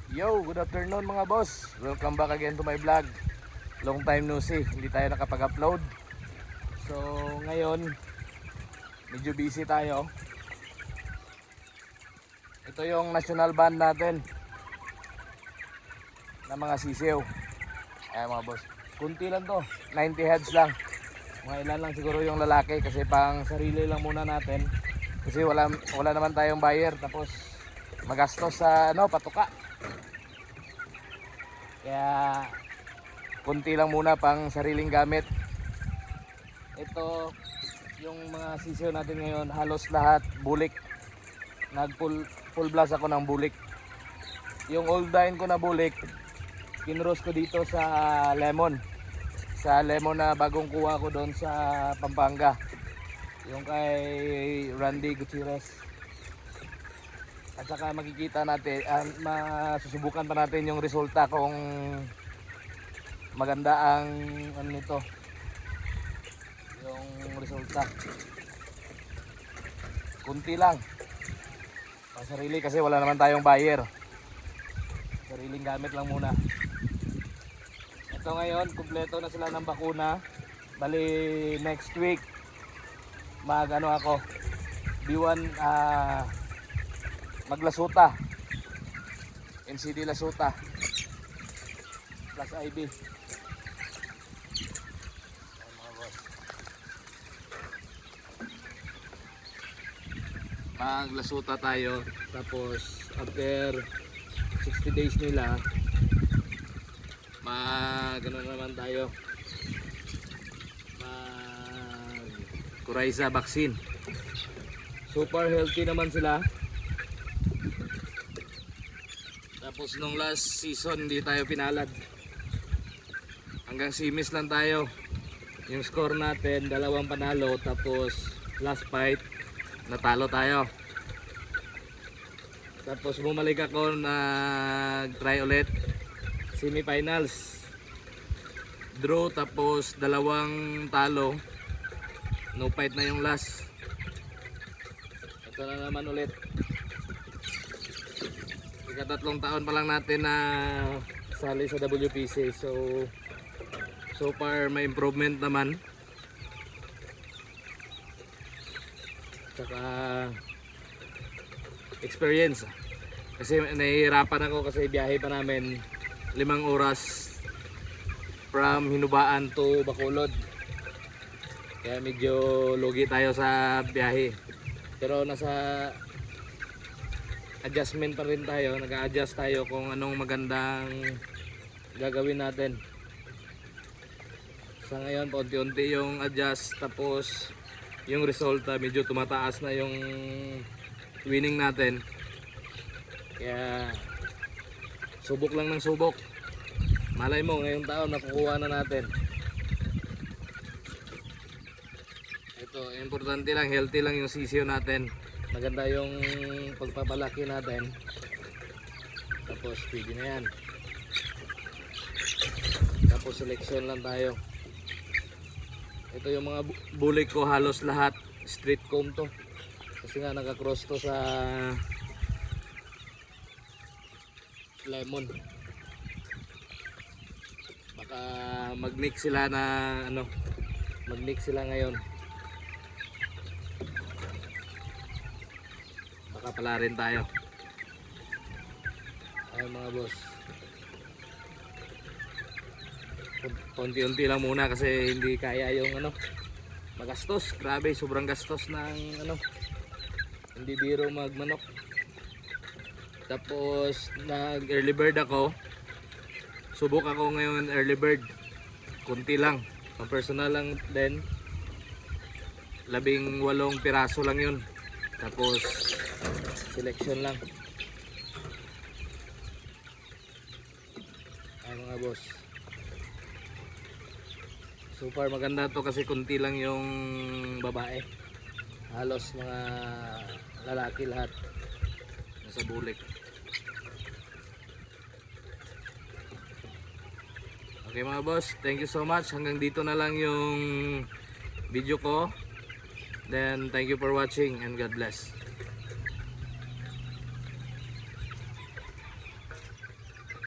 Yo, good afternoon mga boss. Welcome back again to my vlog. Long time no see, hindi tayo nakapag-upload. So ngayon, medyo busy tayo. Ito yung national band natin na mga sisiw. Ayan mga boss, kunti lang to, 90 heads lang. Mga ilan lang siguro yung lalaki kasi pang sarili lang muna natin. Kasi wala naman tayong buyer, tapos magastos sa patuka. Kaya konti lang muna pang sariling gamit. Ito yung mga sisiw natin ngayon, halos lahat bulik. Nag full blast ako ng bulik. Yung old dine ko na bulik, kinross ko dito sa lemon. Sa lemon na bagong kuha ko doon sa Pampanga. Yung kay Randy Gutierrez. At saka makikita natin, masusubukan pa natin yung resulta kung maganda ang nito, yung resulta. Kunti lang pang sarili kasi wala naman tayong buyer, sariling gamit lang muna. Ito ngayon, kumpleto na sila ng bakuna. Bali next week ako B1 maglasuta, MCD Lasuta plus IB. Maglasuta tayo, tapos after 60 days nila gano'n naman tayo, Coryza vaccine. Super healthy naman sila. Tapos nung last season hindi tayo pinalad, hanggang simis lang tayo. Yung score natin 2 panalo, tapos last fight natalo tayo. Tapos bumalik ako, nag-try ulit, semifinals, draw, tapos 2 talo, no fight na yung last. Ito na naman ulit, ikatatlong taon pa lang natin na sali sa WPC. So far may improvement naman. Saka experience, kasi nahihirapan ako kasi biyahe pa namin 5 oras from Hinubaan to Bacolod. Kaya medyo lugi tayo sa biyahe, pero nasa adjustment pa rin tayo, nag-a-adjust tayo kung anong magandang gagawin natin. Sa ngayon paunti-unti yung adjust, tapos yung resulta medyo tumataas na yung winning natin. Kaya subok lang ng subok, malay mo ngayong taon nakukuha na natin. Ito, importante lang, healthy lang yung sisiyo natin, maganda yung pagpapalaki natin, tapos pwede na yan. Tapos selection lang tayo. Ito yung mga bulik ko, halos lahat street comb to, kasi nga naka-cross to sa lemon. Baka mag-mix sila na mag-mix sila ngayon, baka pala rin tayo. Ay mga boss, konti-unti lang muna kasi hindi kaya yung magastos. Grabe, sobrang gastos ng hindi biro magmanok. Tapos nag early bird ako, subok ako ngayon early bird, kunti lang, pang personal lang din, 18 piraso lang yun, tapos selection lang. Ay mga boss, super maganda to kasi kunti lang yung babae, halos mga lalaki lahat nasa bulik. Okay mga boss, thank you so much. Hanggang dito na lang yung video ko. Then thank you for watching and God bless.